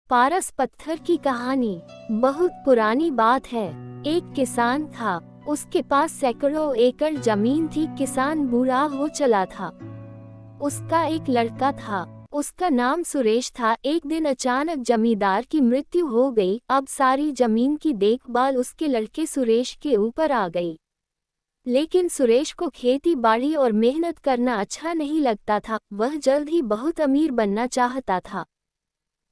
पारस पत्थर की कहानी बहुत पुरानी बात है। एक किसान था, उसके पास सैकड़ों एकड़ जमीन थी। किसान बूढ़ा हो चला था। उसका एक लड़का था, उसका नाम सुरेश था। एक दिन अचानक जमींदार की मृत्यु हो गई। अब सारी जमीन की देखभाल उसके लड़के सुरेश के ऊपर आ गई। लेकिन सुरेश को खेती बाड़ी और मेहनत करना अच्छा नहीं लगता था। वह जल्द ही बहुत अमीर बनना चाहता था।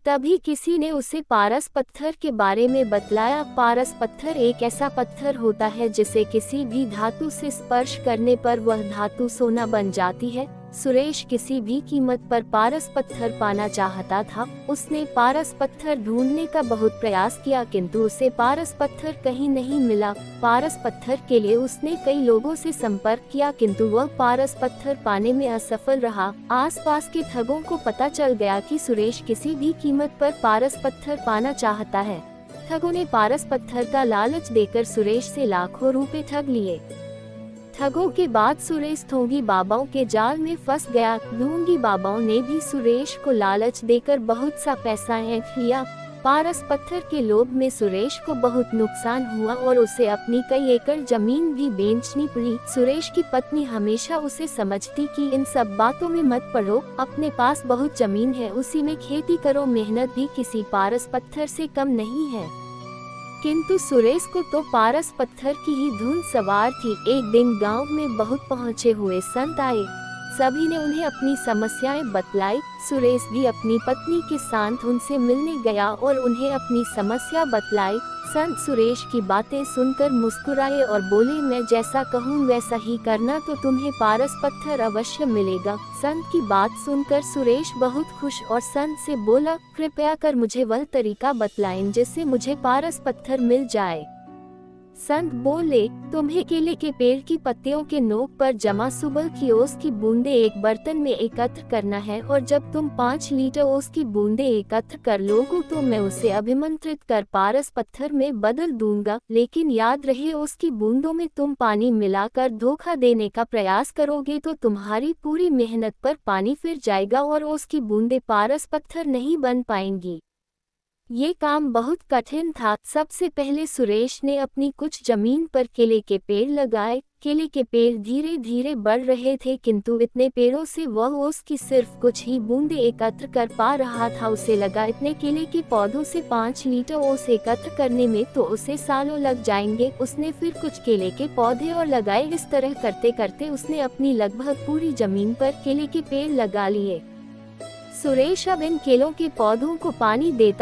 तभी किसी ने उसे पारस पत्थर के बारे में बतलाया। पारस पत्थर एक ऐसा पत्थर होता है जिसे किसी भी धातु से स्पर्श करने पर वह धातु सोना बन जाती है। सुरेश किसी भी कीमत पर पारस पत्थर पाना चाहता था। उसने पारस पत्थर ढूंढने का बहुत प्रयास किया, किंतु उसे पारस पत्थर कहीं नहीं मिला। पारस पत्थर के लिए उसने कई लोगों से संपर्क किया, किंतु वह पारस पत्थर पाने में असफल रहा। आसपास के ठगों को पता चल गया कि सुरेश किसी भी कीमत पर पारस पत्थर पाना चाहता है। ठगों ने पारस पत्थर का लालच देकर सुरेश से लाखों रुपए ठग लिए। ठगों के बाद सुरेश ढोंगी बाबाओं के जाल में फंस गया। ढोंगी बाबाओं ने भी सुरेश को लालच देकर बहुत सा पैसा ऐंठ लिया। पारस पत्थर के लोभ में सुरेश को बहुत नुकसान हुआ और उसे अपनी कई एकड़ जमीन भी बेचनी पड़ी। सुरेश की पत्नी हमेशा उसे समझती कि इन सब बातों में मत पड़ो, अपने पास बहुत जमीन है, उसी में खेती करो, मेहनत भी किसी पारस पत्थर से कम नहीं है। किंतु सुरेश को तो पारस पत्थर की ही धुन सवार थी। एक दिन गांव में बहुत पहुँचे हुए संत आए। सभी ने उन्हें अपनी समस्याएं बतलाई। सुरेश भी अपनी पत्नी के साथ उनसे मिलने गया और उन्हें अपनी समस्या बतलाई। संत सुरेश की बातें सुनकर मुस्कुराए और बोले, मैं जैसा कहूँ वैसा ही करना तो तुम्हें पारस पत्थर अवश्य मिलेगा। संत की बात सुनकर सुरेश बहुत खुश और संत से बोला, कृपया कर मुझे वह तरीका बतलाएं जिससे मुझे पारस पत्थर मिल जाए। संत बोले, तुम्हें केले के पेड़ की पत्तियों के नोक पर जमा सुबह की ओस की बूंदें एक बर्तन में एकत्र करना है, और जब तुम 5 लीटर ओस की बूंदें एकत्र कर लोगे तो मैं उसे अभिमंत्रित कर पारस पत्थर में बदल दूंगा। लेकिन याद रहे, ओस की बूंदों में तुम पानी मिलाकर धोखा देने का प्रयास करोगे तो तुम्हारी पूरी मेहनत पर पानी फिर जाएगा और ओस की बूंदें पारस पत्थर नहीं बन पाएंगी। ये काम बहुत कठिन था। सबसे पहले सुरेश ने अपनी कुछ जमीन पर केले के पेड़ लगाए। केले के पेड़ धीरे धीरे बढ़ रहे थे, किंतु इतने पेड़ों से वह ओस की सिर्फ कुछ ही बूंदें एकत्र कर पा रहा था। उसे लगा इतने केले के पौधों से 5 लीटर ओस एकत्र करने में तो उसे सालों लग जाएंगे। उसने फिर कुछ केले के पौधे और लगाए। इस तरह करते करते उसने अपनी लगभग पूरी जमीन पर केले के पेड़ लगा लिए। सुरेश अब इन केलों के पौधों को पानी देता